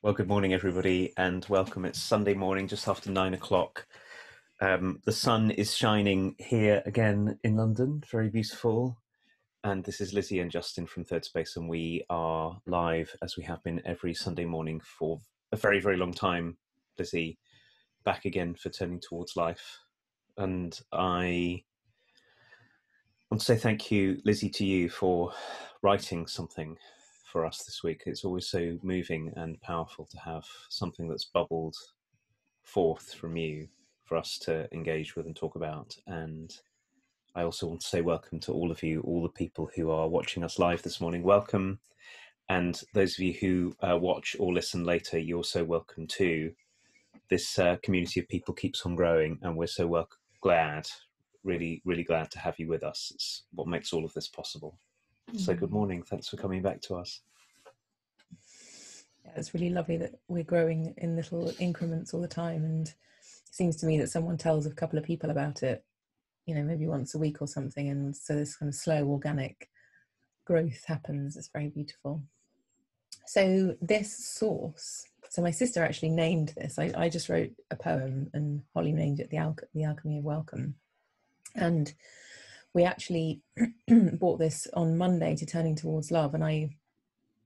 Well, good morning, everybody, and welcome. It's Sunday morning, just after 9 o'clock. The sun is shining here again in London, very beautiful. And this is Lizzie and Justin from Thirdspace, and we are live, as we have been every Sunday morning for a very, very long time. Lizzie, back again for Turning Towards Life. And I want to say thank you, Lizzie, to you for writing something for us this week. It's always so moving and powerful to have something that's bubbled forth from you for us to engage with and talk about. And I also want to say welcome to all of you, all the people who are watching us live this morning. Welcome. And those of you who watch or listen later, you're so welcome too. This community of people keeps on growing, and we're so glad, really, really glad to have you with us. It's what makes all of this possible. So good morning. Thanks for coming back to us. Yeah, it's really lovely that we're growing in little increments all the time. And it seems to me that someone tells a couple of people about it, maybe once a week or something. And so this kind of slow, organic growth happens. It's very beautiful. So this source, so my sister actually named this. I just wrote a poem and Holly named it The Alchemy of Welcome. And we actually bought this on Monday to Turning Towards Love,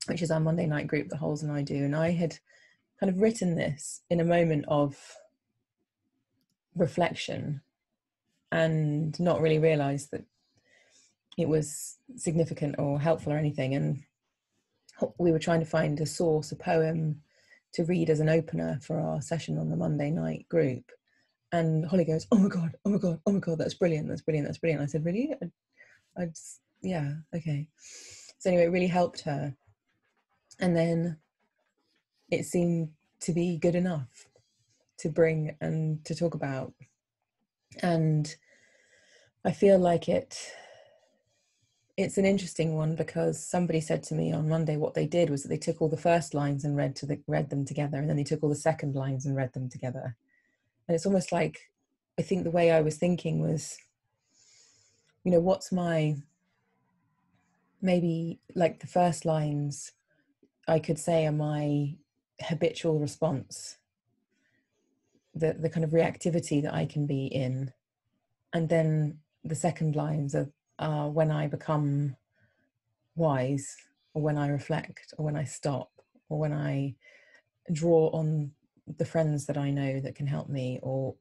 which is our Monday night group that Holes and I do. And I had kind of written this in a moment of reflection and not really realised that it was significant or helpful or anything. And we were trying to find a source, a poem to read as an opener for our session on the Monday night group. And Holly goes, oh my God, that's brilliant. I said, really? Yeah, okay. So anyway, it really helped her. And then it seemed to be good enough to bring and to talk about. And I feel like it's an interesting one, because somebody said to me on Monday what they did was that they took all the first lines and read them together, and then they took all the second lines and read them together. And it's almost like, I think the way I was thinking was, what's maybe like the first lines I could say are my habitual response, the kind of reactivity that I can be in. And then the second lines are when I become wise, or when I reflect, or when I stop, or when I draw on the friends that I know that can help me, or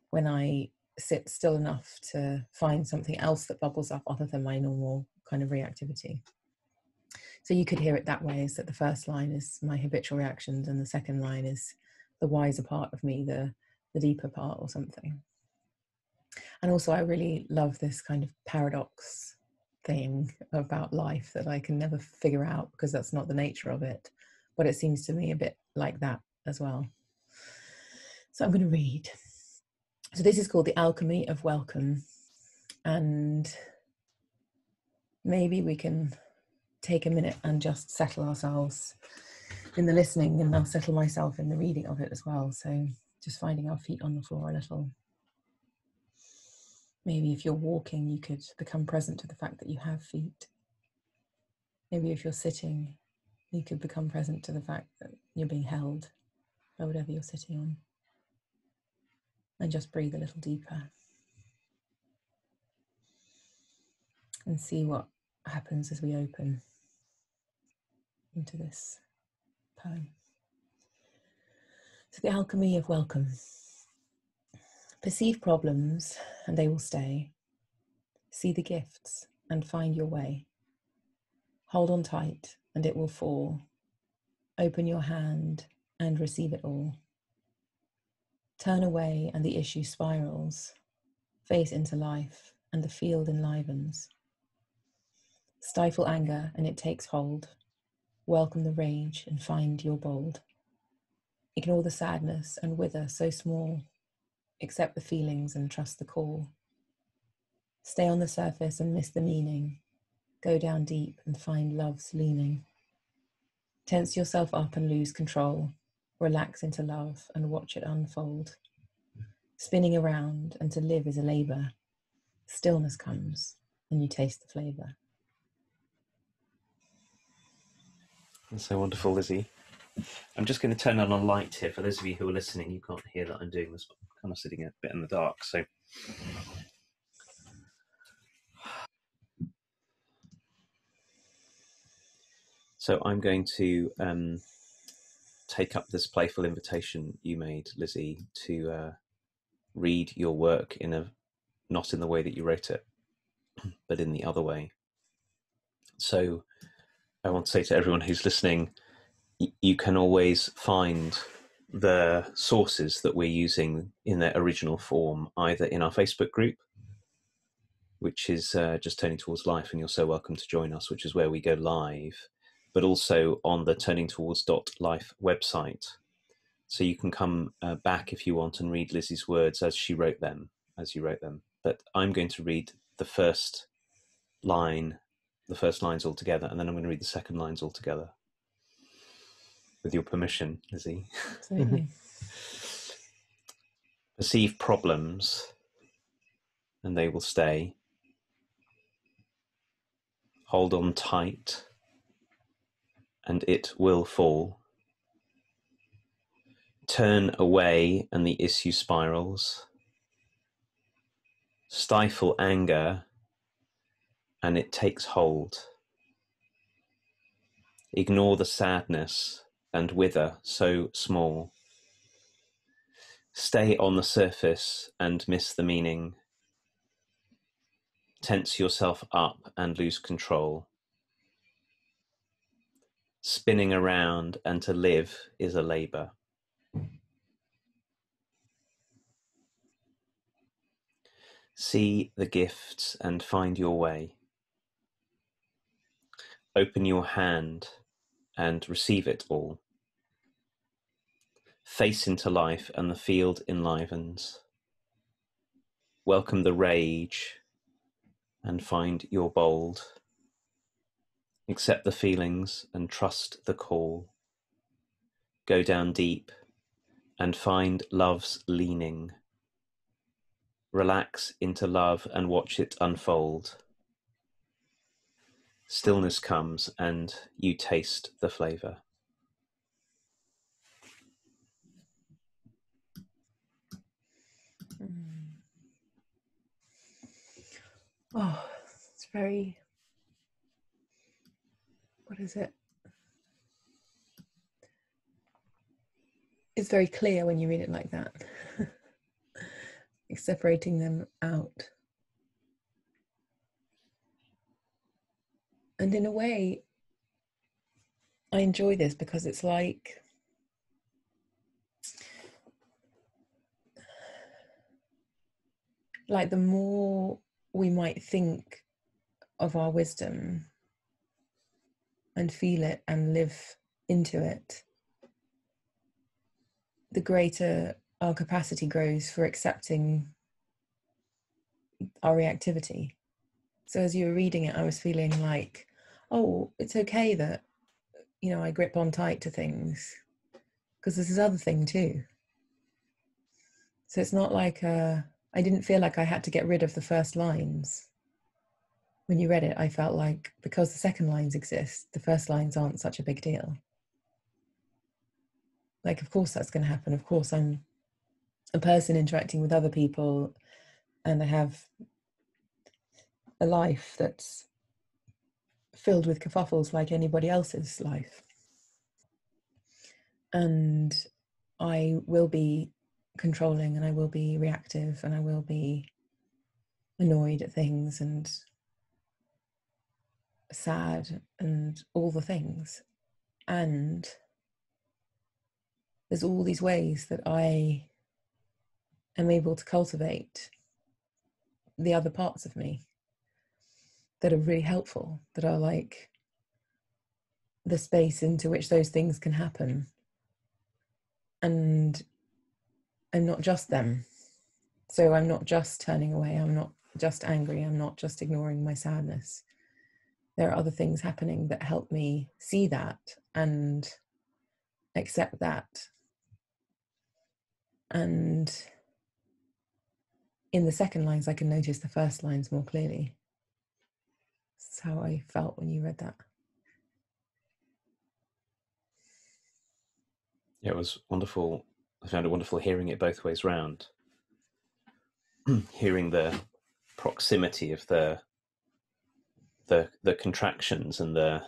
when I sit still enough to find something else that bubbles up other than my normal kind of reactivity. So you could hear it that way, is that the first line is my habitual reactions, and the second line is the wiser part of me, the deeper part or something. And also I really love this kind of paradox thing about life that I can never figure out, because that's not the nature of it, but it seems to me a bit like that as well. So I'm going to read. So this is called The Alchemy of Welcome, and maybe we can take a minute and just settle ourselves in the listening, and I'll settle myself in the reading of it as well. So just finding our feet on the floor a little. Maybe if you're walking, you could become present to the fact that you have feet. Maybe if you're sitting, you could become present to the fact that you're being held by whatever you're sitting on. And just breathe a little deeper. And see what happens as we open into this poem. So the alchemy of welcome. Perceive problems and they will stay. See the gifts and find your way. Hold on tight and it will fall. Open your hand and receive it all. Turn away and the issue spirals. Face into life and the field enlivens. Stifle anger and it takes hold. Welcome the rage and find your bold. Ignore the sadness and wither so small. Accept the feelings and trust the call. Stay on the surface and miss the meaning. Go down deep and find love's leaning. Tense yourself up and lose control. Relax into love and watch it unfold. Spinning around and to live is a labor. Stillness comes and you taste the flavor. That's so wonderful, Lizzie. I'm just going to turn on a light here. For those of you who are listening, you can't hear that I'm doing this, but I'm kind of sitting a bit in the dark. So I'm going to take up this playful invitation you made, Lizzie, to read your work not in the way that you wrote it, but in the other way. So I want to say to everyone who's listening, you can always find the sources that we're using in their original form, either in our Facebook group, which is just Turning Towards Life, and you're so welcome to join us, which is where we go live, but also on the turningtowards.life website. So you can come back if you want and read Lizzie's words as you wrote them. But I'm going to read the first lines all together, and then I'm going to read the second lines all together. With your permission, Lizzie. Absolutely. Perceive problems, and they will stay. Hold on tight, and it will fall. Turn away, and the issue spirals. Stifle anger, and it takes hold. Ignore the sadness, and wither so small. Stay on the surface and miss the meaning. Tense yourself up and lose control. Spinning around, and to live is a labor. See the gifts and find your way. Open your hand and receive it all. Face into life, and the field enlivens. Welcome the rage and find your bold. Accept the feelings and trust the call. Go down deep and find love's leaning. Relax into love and watch it unfold. Stillness comes and you taste the flavor. Oh, it's very, what is it? It's very clear when you read it like that. Separating them out. And in a way, I enjoy this because it's like the more we might think of our wisdom and feel it and live into it, the greater our capacity grows for accepting our reactivity. So as you were reading it, I was feeling like, oh, it's okay that, I grip on tight to things because there's this other thing too. So it's not like I didn't feel like I had to get rid of the first lines. When you read it, I felt like because the second lines exist, the first lines aren't such a big deal. Like, of course that's going to happen. Of course I'm a person interacting with other people and I have a life that's filled with kerfuffles like anybody else's life. And I will be controlling and I will be reactive and I will be annoyed at things and sad and all the things. And there's all these ways that I am able to cultivate the other parts of me that are really helpful, that are like the space into which those things can happen. And I'm not just them. So I'm not just turning away. I'm not just angry. I'm not just ignoring my sadness. There are other things happening that help me see that and accept that. And in the second lines, I can notice the first lines more clearly. That's how I felt when you read that. Yeah, it was wonderful. I found it wonderful hearing it both ways round. Hearing the proximity of the contractions and the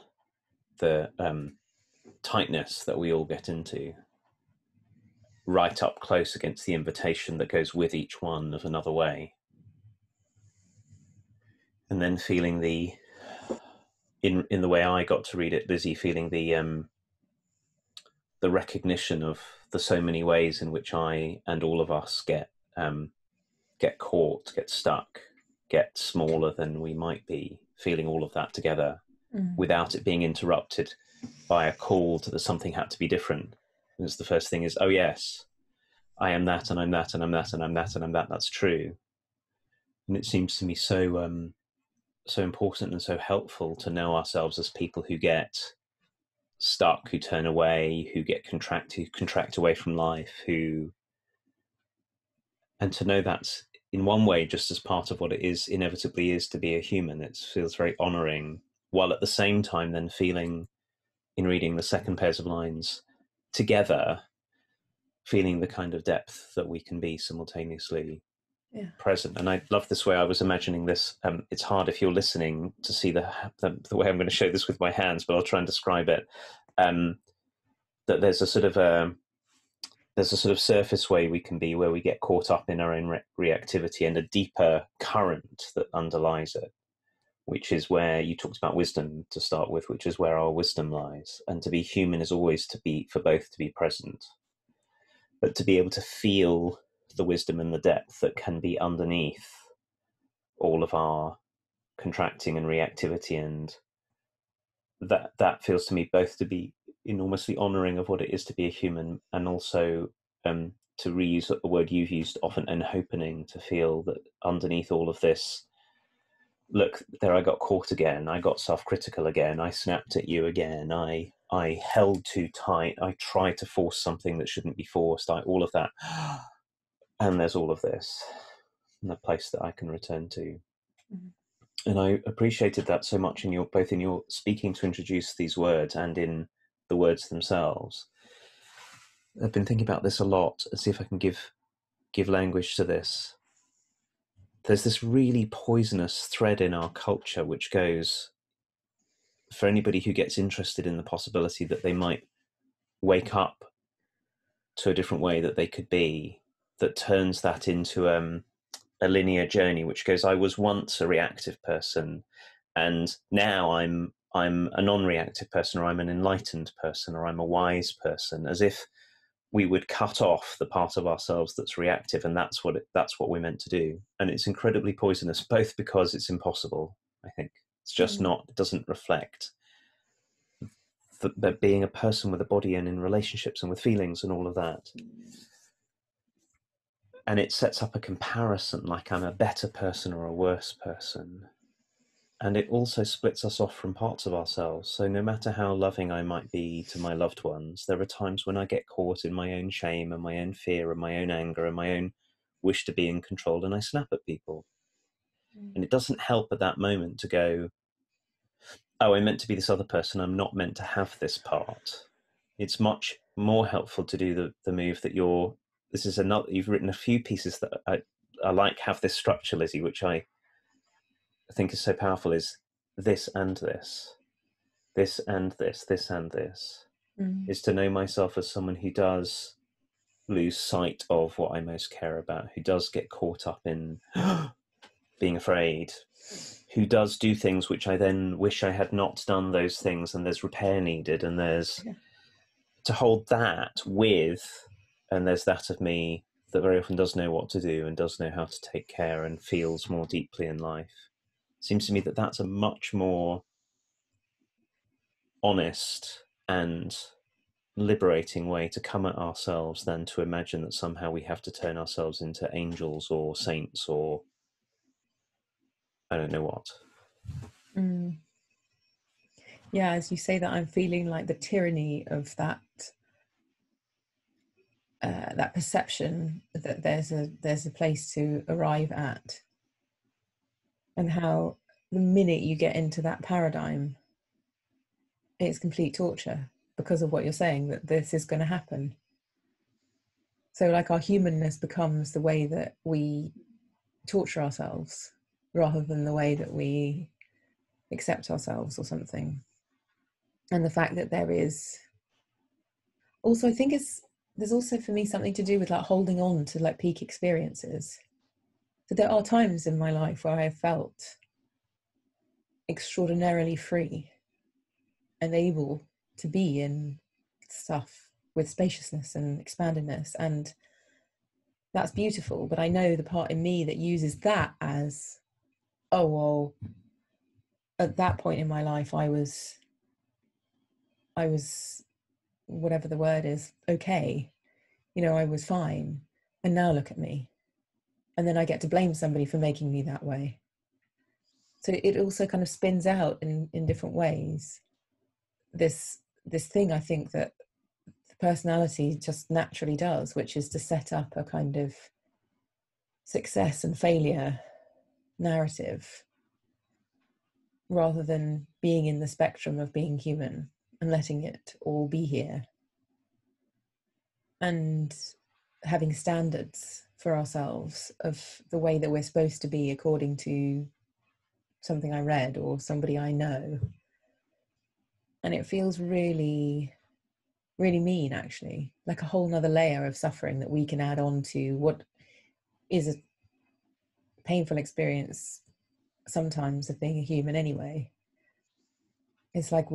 tightness that we all get into, right up close against the invitation that goes with each one of another way, and then feeling in the way I got to read it, Lizzie, feeling the recognition of the so many ways in which I and all of us get caught, get stuck, get smaller than we might be, feeling all of that together without it being interrupted by a call to the something had to be different. Because the first thing is, oh yes, I am that, and I'm that, and I'm that, and I'm that, and I'm that. That's true. And it seems to me so important and so helpful to know ourselves as people who get stuck, who turn away, who contract away from life, and to know that's in one way just as part of what it is inevitably is to be a human. It feels very honoring, while at the same time then feeling, in reading the second pairs of lines together, feeling the kind of depth that we can be simultaneously present. And I love this way. I was imagining this. It's hard if you're listening to see the way I'm going to show this with my hands, but I'll try and describe it. That there's a sort of surface way we can be, where we get caught up in our own reactivity, and a deeper current that underlies it, which is where you talked about wisdom to start with, which is where our wisdom lies. And to be human is always for both to be present, but to be able to feel the wisdom and the depth that can be underneath all of our contracting and reactivity. And that feels to me both to be enormously honoring of what it is to be a human, and also to reuse the word you've used often, and opening to feel that underneath all of this, look, there I got caught again, I got self-critical again, I snapped at you again, I held too tight, I tried to force something that shouldn't be forced, all of that. And there's all of this, and a place that I can return to. And I appreciated that so much in both in your speaking to introduce these words and in the words themselves. I've been thinking about this a lot, and see if I can give language to this. There's this really poisonous thread in our culture which goes, for anybody who gets interested in the possibility that they might wake up to a different way that they could be, that turns that into a linear journey, which goes, I was once a reactive person, and now I'm a non-reactive person, or I'm an enlightened person, or I'm a wise person, as if we would cut off the part of ourselves that's reactive, and that's what we're meant to do. And it's incredibly poisonous, both because it's impossible, I think. It's just not, it doesn't reflect that being a person with a body and in relationships and with feelings and all of that. And it sets up a comparison, like I'm a better person or a worse person. And it also splits us off from parts of ourselves. So no matter how loving I might be to my loved ones, there are times when I get caught in my own shame and my own fear and my own anger and my own wish to be in control, and I snap at people. And it doesn't help at that moment to go, oh, I'm meant to be this other person, I'm not meant to have this part. It's much more helpful to do the move that you've written a few pieces that I like, have this structure, Lizzie, which I think is so powerful, is this and this, this and this, this and this, is to know myself as someone who does lose sight of what I most care about, who does get caught up in being afraid, who does do things which I then wish I had not done those things, and there's repair needed, and there's to hold that with, and there's that of me that very often does know what to do and does know how to take care and feels more deeply in life. It seems to me that that's a much more honest and liberating way to come at ourselves than to imagine that somehow we have to turn ourselves into angels or saints or I don't know what. Yeah, as you say that, I'm feeling like the tyranny of that that perception that there's a place to arrive at, and how the minute you get into that paradigm, it's complete torture because of what you're saying, that this is going to happen. So like our humanness becomes the way that we torture ourselves rather than the way that we accept ourselves or something. And the fact that there is also, I think there's also for me something to do with like holding on to like peak experiences. So there are times in my life where I have felt extraordinarily free and able to be in stuff with spaciousness and expandedness, and that's beautiful. But I know the part in me that uses that as, oh well, at that point in my life I was whatever the word is, okay, I was fine, and now look at me. And then I get to blame somebody for making me that way. So it also kind of spins out in different ways, this thing I think that the personality just naturally does, which is to set up a kind of success and failure narrative rather than being in the spectrum of being human and letting it all be here, and having standards for ourselves of the way that we're supposed to be according to something I read or somebody I know. And it feels really, really mean, actually, like a whole nother layer of suffering that we can add on to what is a painful experience sometimes of being a human anyway. It's like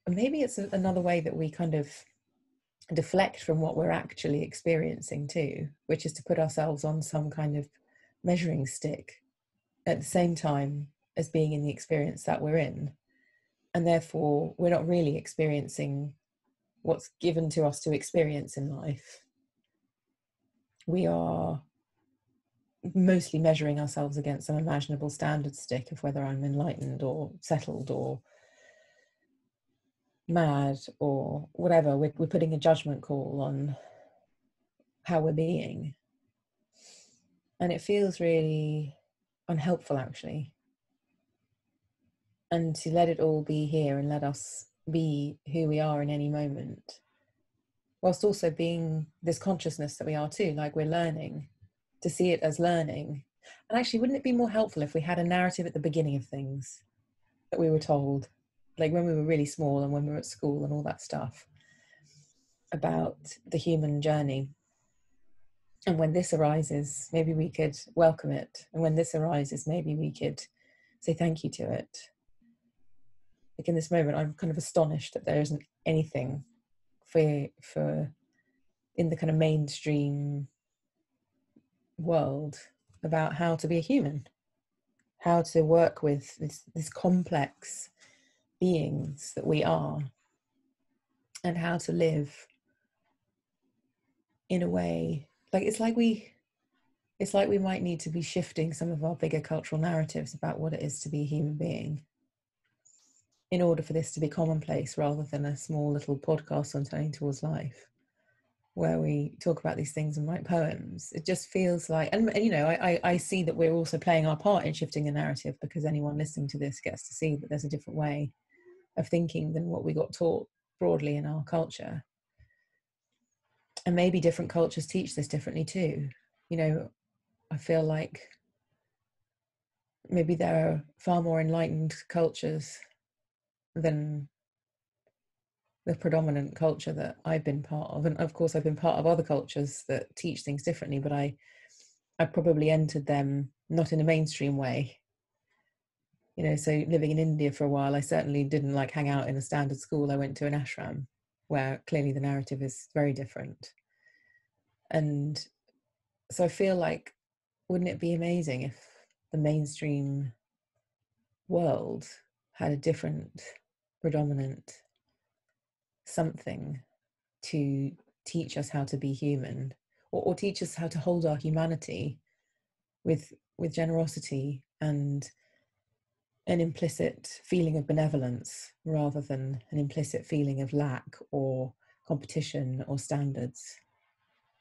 maybe it's another way that we kind of deflect from what we're actually experiencing too, which is to put ourselves on some kind of measuring stick at the same time as being in the experience that we're in. And therefore, we're not really experiencing what's given to us to experience in life. We are mostly measuring ourselves against some imaginable standard stick of whether I'm enlightened or settled or mad or whatever. We're putting a judgment call on how we're being. And it feels really unhelpful, actually. And to let it all be here and let us be who we are in any moment, whilst also being this consciousness that we are too, like we're learning, to see it as learning. And actually, wouldn't it be more helpful if we had a narrative at the beginning of things that we were told, like when we were really small and when we were at school and all that stuff, about the human journey? And when this arises, maybe we could welcome it. And when this arises, maybe we could say thank you to it. Like in this moment, I'm kind of astonished that there isn't anything for in the kind of mainstream world about how to be a human, how to work with this complex beings that we are, and how to live in a way like it's like we might need to be shifting some of our bigger cultural narratives about what it is to be a human being in order for this to be commonplace, rather than a small little podcast on Turning Towards Life where we talk about these things and write poems. It just feels like, and I see that we're also playing our part in shifting the narrative, because anyone listening to this gets to see that there's a different way of thinking than what we got taught broadly in our culture. And maybe different cultures teach this differently too. I feel like maybe there are far more enlightened cultures than the predominant culture that I've been part of. And of course, I've been part of other cultures that teach things differently, but I probably entered them not in a mainstream way. So living in India for a while, I certainly didn't like hang out in a standard school. I went to an ashram where clearly the narrative is very different. And so I feel like, wouldn't it be amazing if the mainstream world had a different predominant something to teach us how to be human, or teach us how to hold our humanity with generosity and an implicit feeling of benevolence rather than an implicit feeling of lack or competition or standards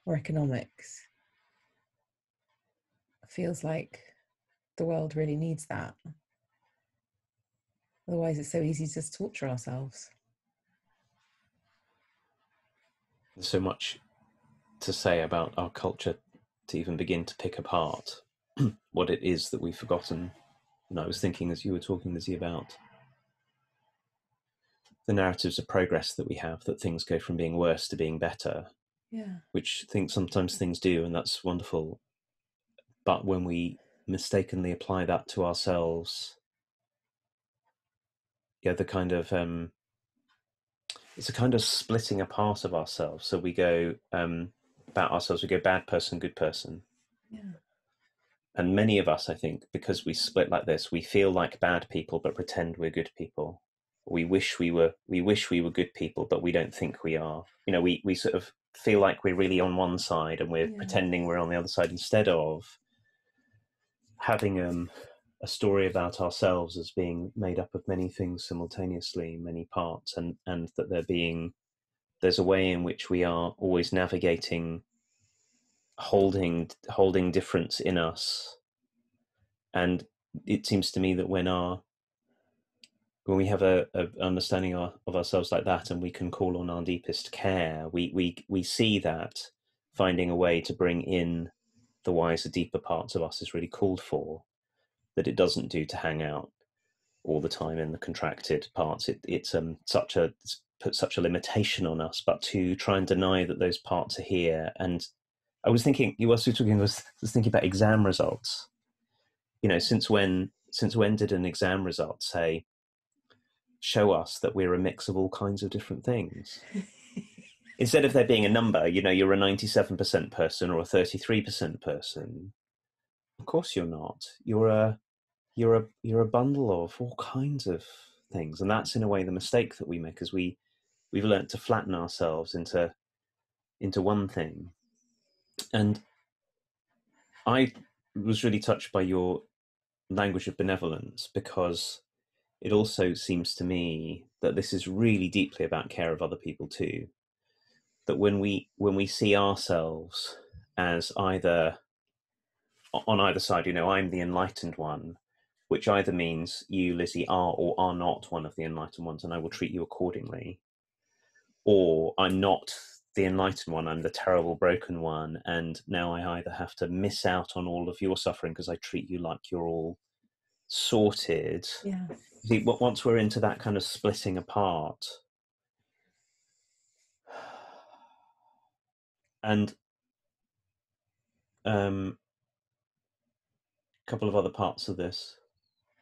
or economics. It feels like the world really needs that. Otherwise, it's so easy to just torture ourselves. There's so much to say about our culture to even begin to pick apart what it is that we've forgotten. And I was thinking as you were talking, Lizzie, about the narratives of progress that we have, that things go from being worse to being better, Yeah. which sometimes things do, and that's wonderful. But when we mistakenly apply that to ourselves, yeah, the kind of it's a kind of splitting apart of ourselves. So we go about ourselves, we go bad person, good person. Yeah. And many of us, I think, because we split like this, we feel like bad people but pretend we're good people. We wish we were good people, but we don't think we are. You know, we sort of feel like we're really on one side and we're Yeah. pretending we're on the other side, instead of having a story about ourselves as being made up of many things simultaneously, many parts, and that there's a way in which we are always navigating, holding difference in us. And it seems to me that when we have a understanding of ourselves like that, and we can call on our deepest care, we see that finding a way to bring in the wiser, deeper parts of us is really called for. That it doesn't do to hang out all the time in the contracted parts. It's put such a limitation on us, but to try and deny that those parts are here. And I was thinking, you were talking, I was thinking about exam results. You know, since when did an exam result say, show us that we're a mix of all kinds of different things? Instead of there being a number, you know, you're a 97% person or a 33% person. Of course you're not. You're a bundle of all kinds of things. And that's in a way the mistake that we make, as we've learned to flatten ourselves into one thing. And I was really touched by your language of benevolence, because it also seems to me that this is really deeply about care of other people too. That when we see ourselves as either on either side, you know, I'm the enlightened one, which either means you, Lizzie, are or are not one of the enlightened ones, and I will treat you accordingly, or I'm not the enlightened one, I'm the terrible broken one, and now I either have to miss out on all of your suffering because I treat you like you're all sorted. Yeah. See, once we're into that kind of splitting apart, and a couple of other parts of this.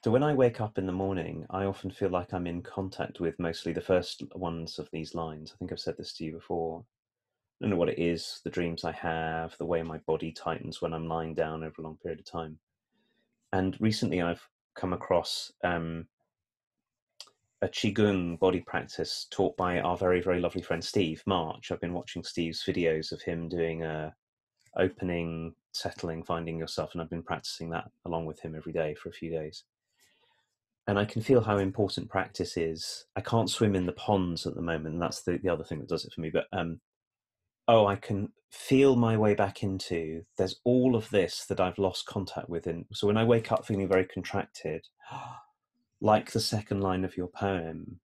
So when I wake up in the morning, I often feel like I'm in contact with mostly the first ones of these lines. I think I've said this to you before. I don't know what it is, the dreams I have, the way my body tightens when I'm lying down over a long period of time. And recently I've come across a Qigong body practice taught by our very, very lovely friend Steve March. I've been watching Steve's videos of him doing opening, settling, finding yourself, and I've been practicing that along with him every day for a few days. And I can feel how important practice is. I can't swim in the ponds at the moment, and that's the other thing that does it for me. But I can feel my way back into, there's all of this that I've lost contact with. And so when I wake up feeling very contracted, like the second line of your poem,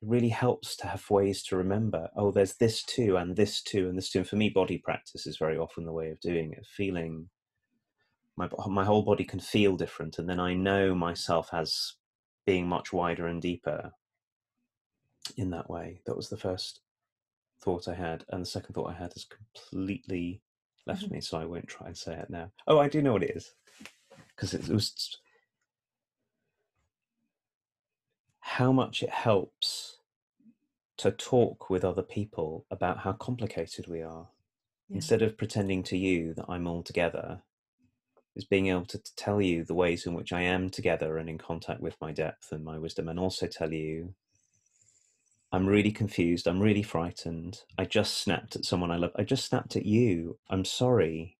it really helps to have ways to remember, oh, there's this too, and this too, and this too. And for me, body practice is very often the way of doing it, feeling my whole body can feel different. And then I know myself as being much wider and deeper in that way. That was the first thought I had. And the second thought I had has completely left me, so I won't try and say it now. Oh, I do know what it is. Because it was how much it helps to talk with other people about how complicated we are. Yeah. Instead of pretending to you that I'm all together, is being able to tell you the ways in which I am together and in contact with my depth and my wisdom, and also tell you, I'm really confused, I'm really frightened, I just snapped at someone I love, I just snapped at you, I'm sorry.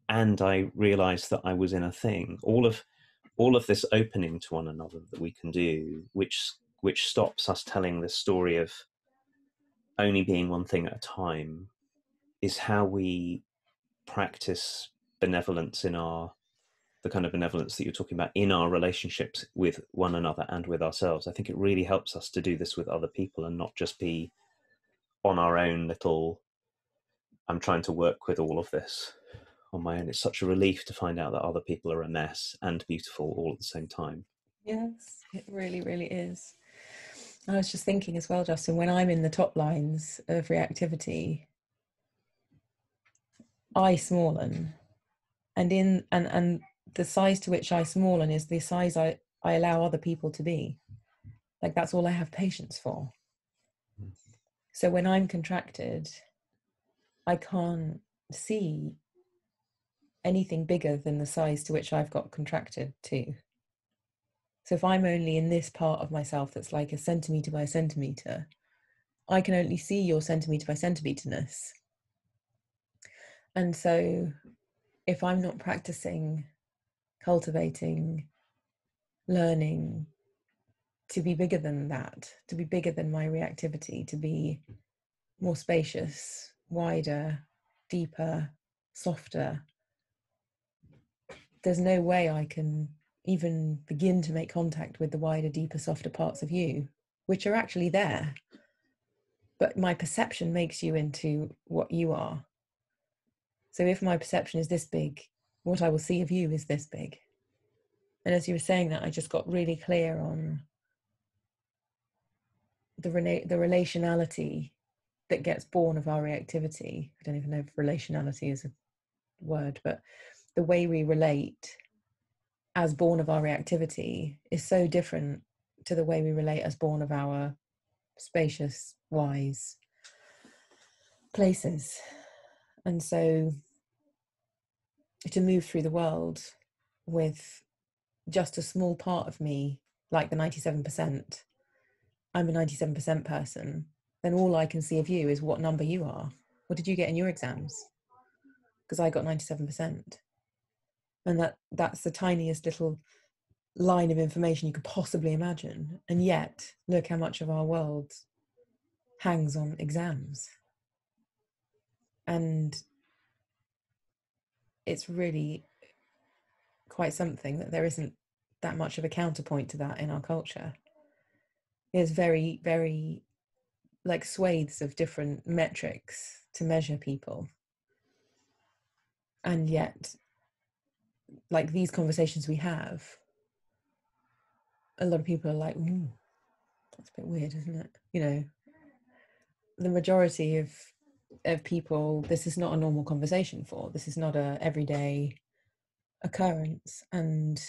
And I realized that I was in a thing. All of this opening to one another that we can do, which stops us telling this story of only being one thing at a time, is how we practice benevolence in the kind of benevolence that you're talking about in our relationships with one another and with ourselves. I think it really helps us to do this with other people and not just be on our own little I'm trying to work with all of this on my own. It's such a relief to find out that other people are a mess and beautiful all at the same time. Yes, it really, really is. I was just thinking as well, Justin, when I'm in the top lines of reactivity, I smallen, and the size to which I smallen is the size I allow other people to be. Like, that's all I have patience for. So when I'm contracted, I can't see anything bigger than the size to which I've got contracted to. So if I'm only in this part of myself that's like a centimeter by a centimeter, I can only see your centimeter by centimeterness. And so if I'm not practicing, cultivating, learning to be bigger than that, to be bigger than my reactivity, to be more spacious, wider, deeper, softer, there's no way I can even begin to make contact with the wider, deeper, softer parts of you, which are actually there. But my perception makes you into what you are. So if my perception is this big, what I will see of you is this big. And as you were saying that, I just got really clear on the relationality that gets born of our reactivity. I don't even know if relationality is a word, but the way we relate as born of our reactivity is so different to the way we relate as born of our spacious, wise places. And so to move through the world with just a small part of me, like the 97%, I'm a 97% person, then all I can see of you is what number you are. What did you get in your exams? Because I got 97%. And that's the tiniest little line of information you could possibly imagine. And yet, look how much of our world hangs on exams. And it's really quite something that there isn't that much of a counterpoint to that in our culture. There's very, very like swathes of different metrics to measure people. And yet, like these conversations we have, a lot of people are like, ooh, that's a bit weird, isn't it? You know, the majority of people, this is not a normal conversation for. This is not a everyday occurrence. And,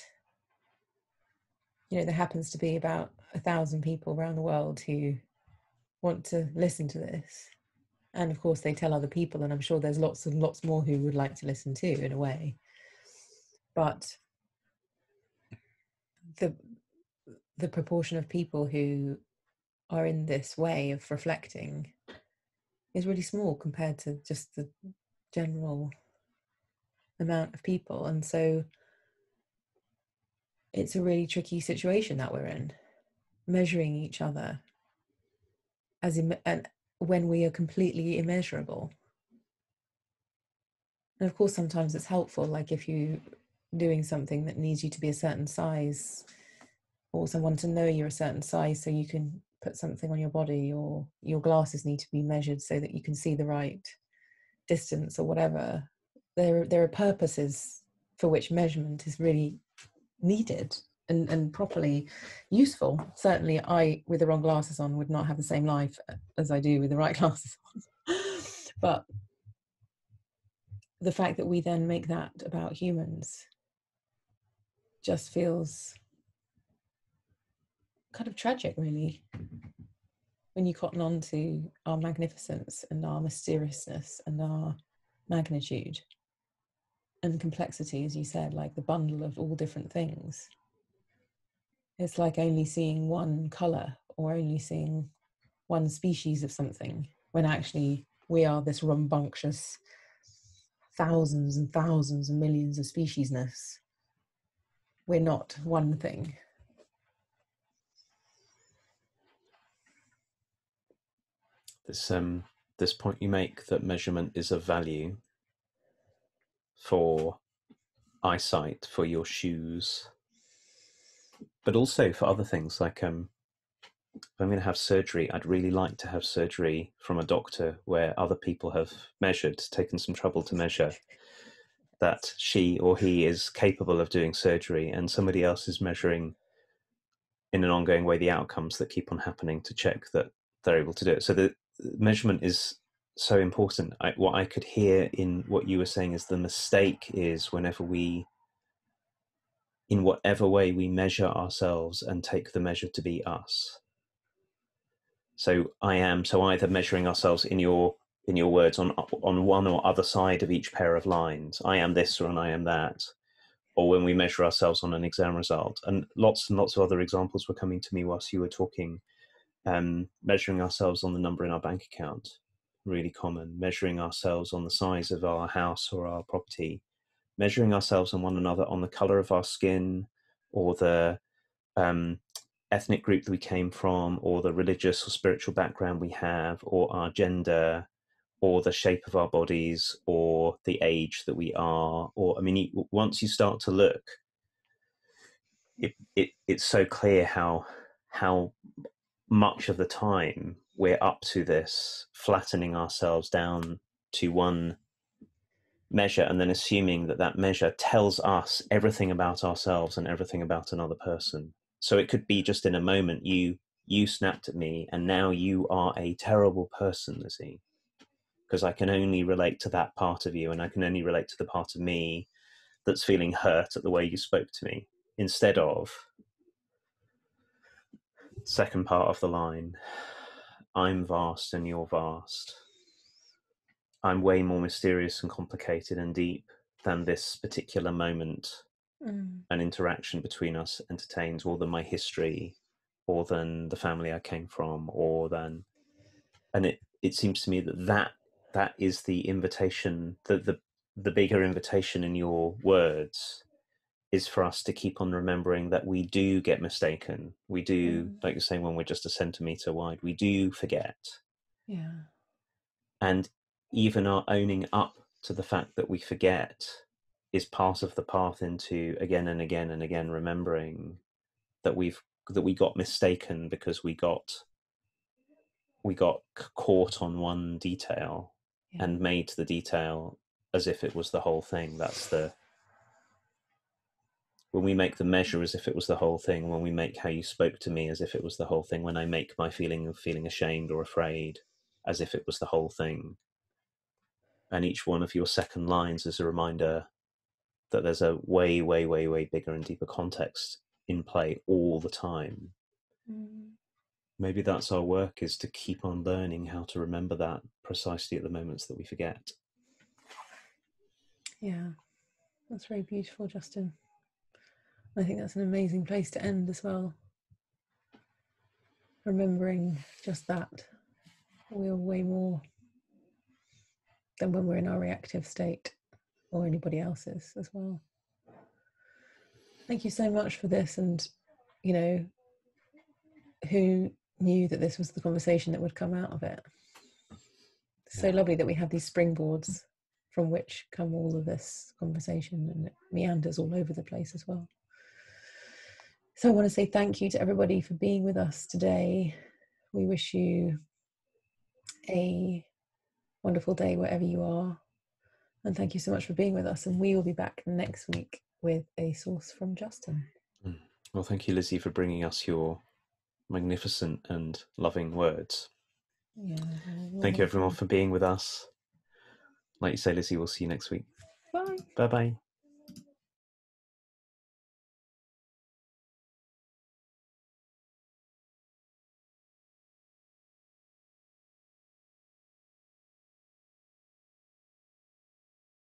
you know, there happens to be about 1,000 people around the world who want to listen to this. And of course they tell other people, and I'm sure there's lots and lots more who would like to listen too, in a way. But the proportion of people who are in this way of reflecting is really small compared to just the general amount of people. And so it's a really tricky situation that we're in, measuring each other as when we are completely immeasurable. And of course sometimes it's helpful, like if you doing something that needs you to be a certain size, or someone to know you're a certain size so you can put something on your body, or your glasses need to be measured so that you can see the right distance or whatever. There are purposes for which measurement is really needed and properly useful. Certainly I, with the wrong glasses on, would not have the same life as I do with the right glasses on. But the fact that we then make that about humans just feels kind of tragic, really, when you cotton on to our magnificence and our mysteriousness and our magnitude and complexity, as you said, like the bundle of all different things. It's like only seeing one color or only seeing one species of something, when actually we are this rambunctious thousands and thousands and millions of speciesness. We're not one thing. This point you make, that measurement is of value for eyesight, for your shoes, but also for other things like if I'm going to have surgery, I'd really like to have surgery from a doctor where other people have measured, taken some trouble to measure that she or he is capable of doing surgery, and somebody else is measuring in an ongoing way the outcomes that keep on happening to check that they're able to do it. So the measurement is so important. What I could hear in what you were saying is the mistake is whenever we, in whatever way we measure ourselves and take the measure to be us. So either measuring ourselves in your words on one or other side of each pair of lines. I am this or I am that. Or when we measure ourselves on an exam result. And lots of other examples were coming to me whilst you were talking. Measuring ourselves on the number in our bank account, really common. Measuring ourselves on the size of our house or our property. Measuring ourselves on one another on the colour of our skin, or the ethnic group that we came from, or the religious or spiritual background we have, or our gender, or the shape of our bodies, or the age that we are. Or, I mean, once you start to look, it's so clear how much of the time we're up to this flattening ourselves down to one measure, and then assuming that measure tells us everything about ourselves and everything about another person. So it could be just in a moment you snapped at me and now you are a terrible person, Lizzie, because I can only relate to that part of you, and I can only relate to the part of me that's feeling hurt at the way you spoke to me, instead of second part of the line, I'm vast and you're vast. I'm way more mysterious and complicated and deep than this particular moment an interaction between us entertains, or than my history, or than the family I came from, or than, and it seems to me that is the invitation, the bigger invitation in your words is for us to keep on remembering that we do get mistaken. We do, like you're saying, when we're just a centimetre wide, we do forget. Yeah. And even our owning up to the fact that we forget is part of the path into again and again and again remembering that we got mistaken because we got caught on one detail and made the detail as if it was the whole thing. That's when we make the measure as if it was the whole thing, when we make how you spoke to me as if it was the whole thing, when I make my feeling of feeling ashamed or afraid as if it was the whole thing. And each one of your second lines is a reminder that there's a way, way, way, way bigger and deeper context in play all the time. Maybe that's our work, is to keep on learning how to remember that precisely at the moments that we forget. Yeah, that's very beautiful, Justin. I think that's an amazing place to end as well. Remembering just that we're way more than when we're in our reactive state, or anybody else's as well. Thank you so much for this. And, you know, who knew that this was the conversation that would come out of it? It's so lovely that we have these springboards from which come all of this conversation, and it meanders all over the place as well. So I want to say thank you to everybody for being with us today. We wish you a wonderful day wherever you are. And thank you so much for being with us. And we will be back next week with a source from Justin. Well, thank you, Lizzie, for bringing us your magnificent and loving words. Yeah. Thank you, everyone, for being with us. Like you say, Lizzie, we'll see you next week. Bye. Bye-bye.